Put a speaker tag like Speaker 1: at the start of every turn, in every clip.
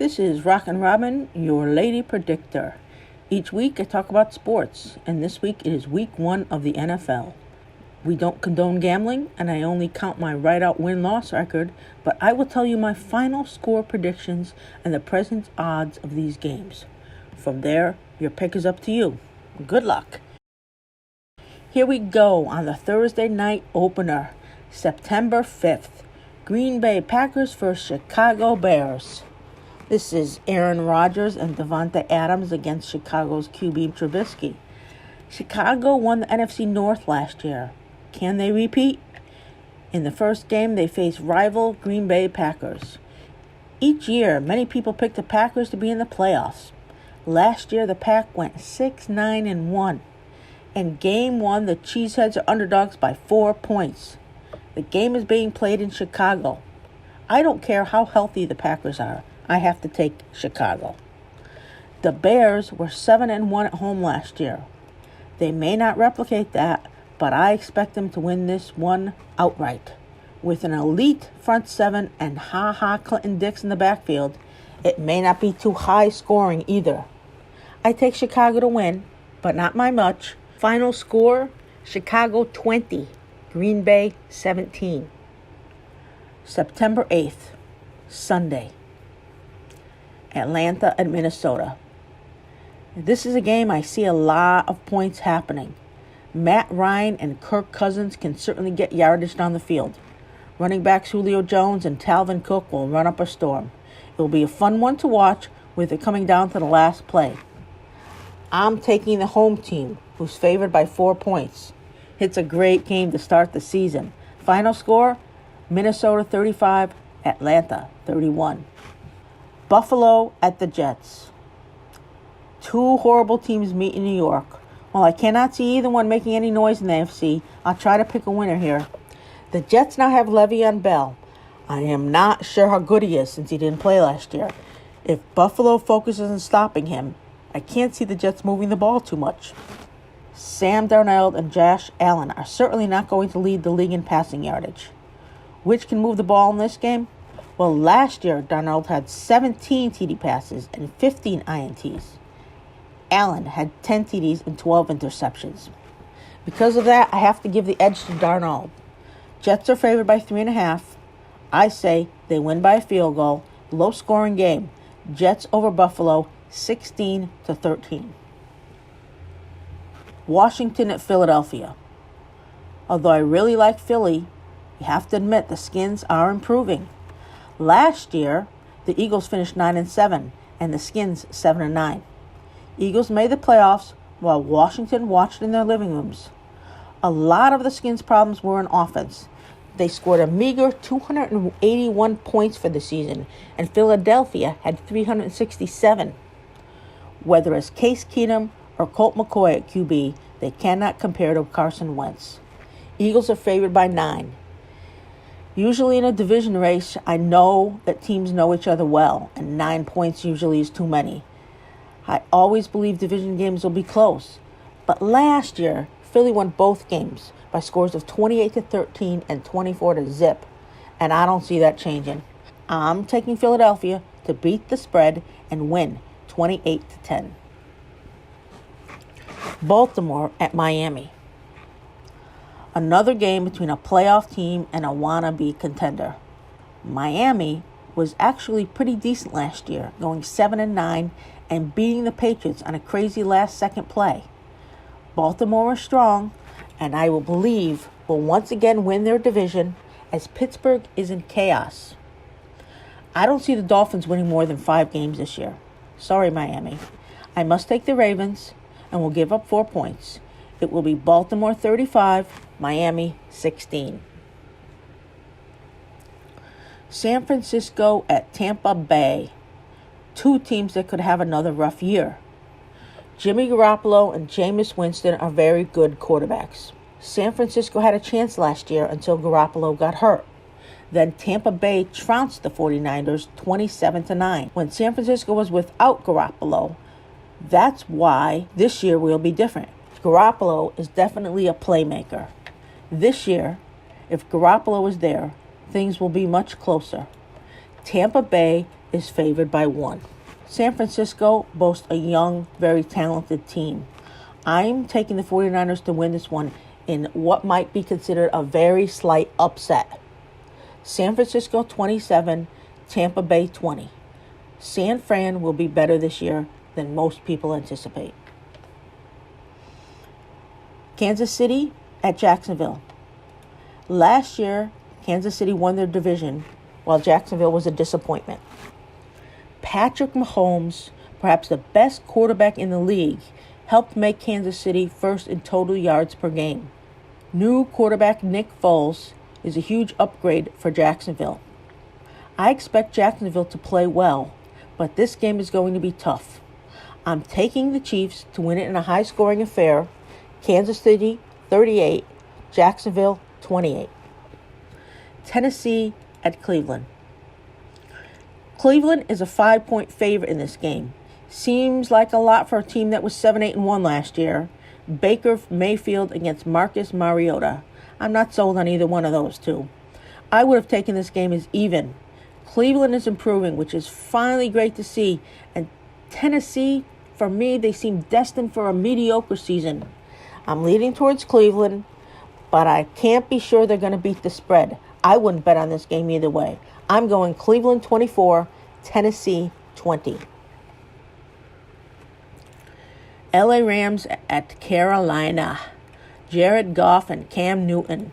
Speaker 1: This is Rockin' Robin, your lady predictor. Each week I talk about sports, and this week it is week 1 of the NFL. We don't condone gambling, and I only count my write-out win-loss record, but I will tell you my final score predictions and the present odds of these games. From there, your pick is up to you. Good luck. Here we go on the Thursday night opener, September 5th. Green Bay Packers vs. Chicago Bears. This is Aaron Rodgers and Davante Adams against Chicago's QB Trubisky. Chicago won the NFC North last year. Can they repeat? In the first game, they faced rival Green Bay Packers. Each year, many people pick the Packers to be in the playoffs. Last year, the Pack went 6-9-1. In Game 1, the Cheeseheads are underdogs by 4 points. The game is being played in Chicago. I don't care how healthy the Packers are. I have to take Chicago. The Bears were 7-1 at home last year. They may not replicate that, but I expect them to win this one outright. With an elite front seven and Clinton Dix in the backfield, it may not be too high scoring either. I take Chicago to win, but not by much. Final score, Chicago 20, Green Bay 17. September 8th, Sunday. Atlanta at Minnesota. This is a game I see a lot of points happening. Matt Ryan and Kirk Cousins can certainly get yardage down the field. Running backs Julio Jones and Dalvin Cook will run up a storm. It will be a fun one to watch with it coming down to the last play. I'm taking the home team, who's favored by 4 points. It's a great game to start the season. Final score, Minnesota 35, Atlanta 31. Buffalo at the Jets. Two horrible teams meet in New York. While I cannot see either one making any noise in the AFC, I'll try to pick a winner here. The Jets now have Le'Veon Bell. I am not sure how good he is since he didn't play last year. If Buffalo focuses on stopping him, I can't see the Jets moving the ball too much. Sam Darnold and Josh Allen are certainly not going to lead the league in passing yardage. Which can move the ball in this game? Well, last year, Darnold had 17 TD passes and 15 INTs. Allen had 10 TDs and 12 interceptions. Because of that, I have to give the edge to Darnold. Jets are favored by 3.5. I say they win by a field goal. Low-scoring game. Jets over Buffalo, 16-13. Washington at Philadelphia. Although I really like Philly, you have to admit the Skins are improving. Last year, the Eagles finished 9-7 and the Skins 7-9. Eagles made the playoffs while Washington watched in their living rooms. A lot of the Skins' problems were in offense. They scored a meager 281 points for the season, and Philadelphia had 367. Whether it's Case Keenum or Colt McCoy at QB, they cannot compare to Carson Wentz. Eagles are favored by 9. Usually in a division race, I know that teams know each other well, and 9 points usually is too many. I always believe division games will be close. But last year, Philly won both games by scores of 28-13 and 24-0, and I don't see that changing. I'm taking Philadelphia to beat the spread and win 28-10. Baltimore at Miami. Another game between a playoff team and a wannabe contender. Miami was actually pretty decent last year, going 7-9 and beating the Patriots on a crazy last-second play. Baltimore is strong, and I will believe will once again win their division as Pittsburgh is in chaos. I don't see the Dolphins winning more than 5 games this year. Sorry, Miami. I must take the Ravens and will give up 4 points. It will be Baltimore 35, Miami 16. San Francisco at Tampa Bay. Two teams that could have another rough year. Jimmy Garoppolo and Jameis Winston are very good quarterbacks. San Francisco had a chance last year until Garoppolo got hurt. Then Tampa Bay trounced the 49ers 27-9 when San Francisco was without Garoppolo. That's why this year will be different. Garoppolo is definitely a playmaker. This year, if Garoppolo is there, things will be much closer. Tampa Bay is favored by 1. San Francisco boasts a young, very talented team. I'm taking the 49ers to win this one in what might be considered a very slight upset. San Francisco 27, Tampa Bay 20. San Fran will be better this year than most people anticipate. Kansas City at Jacksonville. Last year, Kansas City won their division while Jacksonville was a disappointment. Patrick Mahomes, perhaps the best quarterback in the league, helped make Kansas City first in total yards per game. New quarterback Nick Foles is a huge upgrade for Jacksonville. I expect Jacksonville to play well, but this game is going to be tough. I'm taking the Chiefs to win it in a high-scoring affair. Kansas City 38, Jacksonville 28. Tennessee at Cleveland. Cleveland is a 5-point favorite in this game. Seems like a lot for a team that was 7-8-1 last year. Baker Mayfield against Marcus Mariota. I'm not sold on either one of those two. I would have taken this game as even. Cleveland is improving, which is finally great to see. And Tennessee, for me, they seem destined for a mediocre season. I'm leaning towards Cleveland, but I can't be sure they're going to beat the spread. I wouldn't bet on this game either way. I'm going Cleveland 24, Tennessee 20. LA Rams at Carolina. Jared Goff and Cam Newton.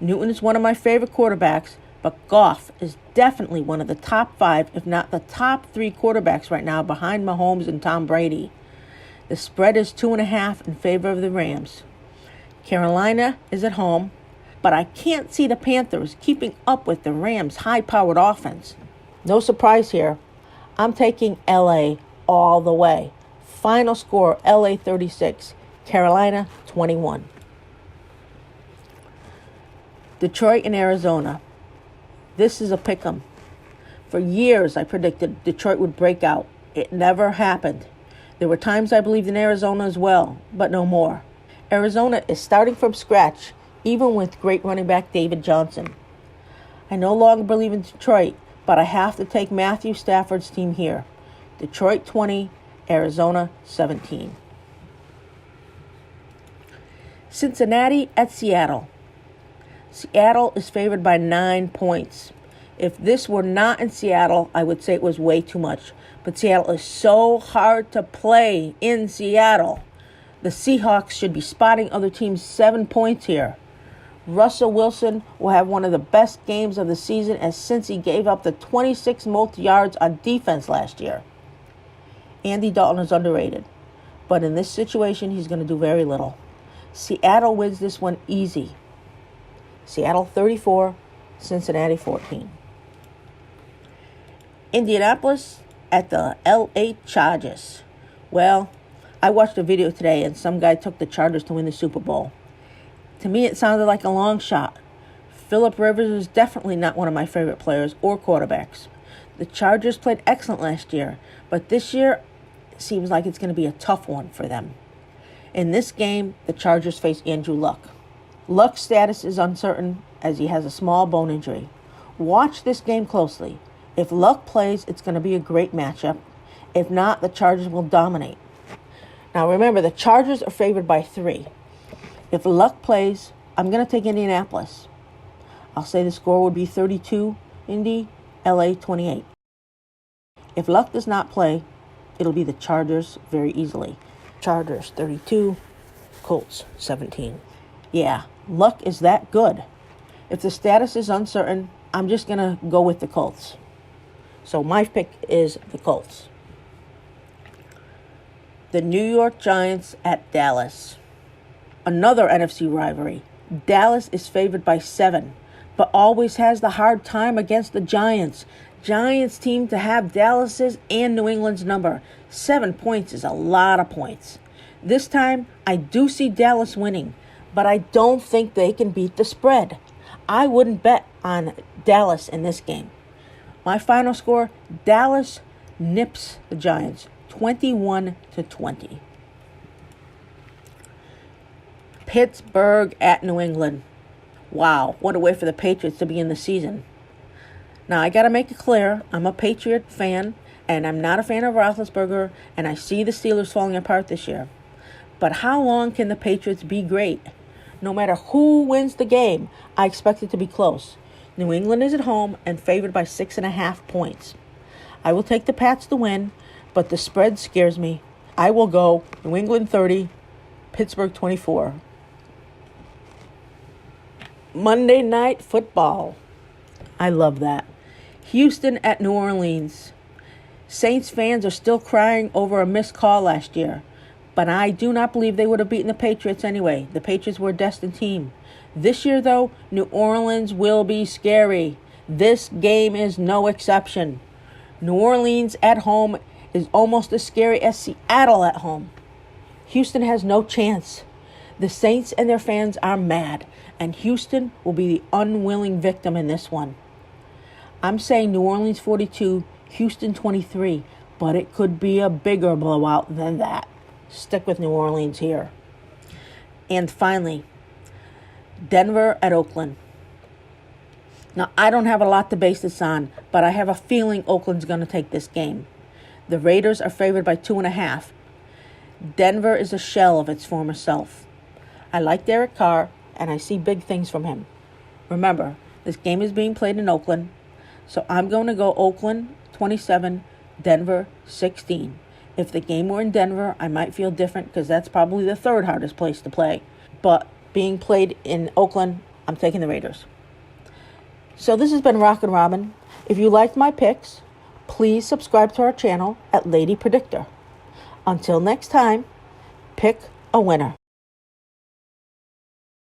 Speaker 1: Newton is one of my favorite quarterbacks, but Goff is definitely one of the top 5, if not the top 3 quarterbacks right now behind Mahomes and Tom Brady. The spread is 2.5 in favor of the Rams. Carolina is at home, but I can't see the Panthers keeping up with the Rams' high-powered offense. No surprise here. I'm taking LA all the way. Final score, LA 36, Carolina 21. Detroit and Arizona. This is a pick'em. For years, I predicted Detroit would break out. It never happened. There were times I believed in Arizona as well, but no more. Arizona is starting from scratch, even with great running back David Johnson. I no longer believe in Detroit, but I have to take Matthew Stafford's team here. Detroit 20, Arizona 17. Cincinnati at Seattle. Seattle is favored by 9 points. If this were not in Seattle, I would say it was way too much. But Seattle is so hard to play in Seattle. The Seahawks should be spotting other teams 7 points here. Russell Wilson will have one of the best games of the season as Cincy gave up the 26 most yards on defense last year. Andy Dalton is underrated, but in this situation, he's going to do very little. Seattle wins this one easy. Seattle 34, Cincinnati 14. Indianapolis at the LA Chargers. Well, I watched a video today and some guy took the Chargers to win the Super Bowl. To me, it sounded like a long shot. Phillip Rivers is definitely not one of my favorite players or quarterbacks. The Chargers played excellent last year, but this year it seems like it's going to be a tough one for them. In this game, the Chargers face Andrew Luck. Luck's status is uncertain as he has a small bone injury. Watch this game closely. If Luck plays, it's going to be a great matchup. If not, the Chargers will dominate. Now remember, the Chargers are favored by 3. If Luck plays, I'm going to take Indianapolis. I'll say the score would be 32, Indy, LA 28. If Luck does not play, it'll be the Chargers very easily. Chargers 32, Colts 17. Yeah, Luck is that good. If the status is uncertain, I'm just going to go with the Colts. So my pick is the Colts. The New York Giants at Dallas. Another NFC rivalry. Dallas is favored by 7, but always has the hard time against the Giants. Giants team to have Dallas's and New England's number. 7 points is a lot of points. This time, I do see Dallas winning, but I don't think they can beat the spread. I wouldn't bet on Dallas in this game. My final score, Dallas nips the Giants 21-20. Pittsburgh at New England. Wow, what a way for the Patriots to begin the season. Now, I got to make it clear, I'm a Patriot fan, and I'm not a fan of Roethlisberger, and I see the Steelers falling apart this year. But how long can the Patriots be great? No matter who wins the game, I expect it to be close. New England is at home and favored by 6.5 points. I will take the Pats to win, but the spread scares me. I will go New England 30, Pittsburgh 24. Monday Night Football. I love that. Houston at New Orleans. Saints fans are still crying over a missed call last year, but I do not believe they would have beaten the Patriots anyway. The Patriots were a destined team. This year, though, New Orleans will be scary. This game is no exception. New Orleans at home is almost as scary as Seattle at home. Houston has no chance. The Saints and their fans are mad, and Houston will be the unwilling victim in this one. I'm saying New Orleans 42, Houston 23, but it could be a bigger blowout than that. Stick with New Orleans here. And finally, Denver at Oakland. Now, I don't have a lot to base this on, but I have a feeling Oakland's going to take this game. The Raiders are favored by 2.5. Denver is a shell of its former self. I like Derek Carr, and I see big things from him. Remember, this game is being played in Oakland, so I'm going to go Oakland 27, Denver 16. If the game were in Denver, I might feel different because that's probably the third hardest place to play. But being played in Oakland, I'm taking the Raiders. So this has been Rockin' Robin. If you liked my picks, please subscribe to our channel at Lady Predictor. Until next time, pick a winner.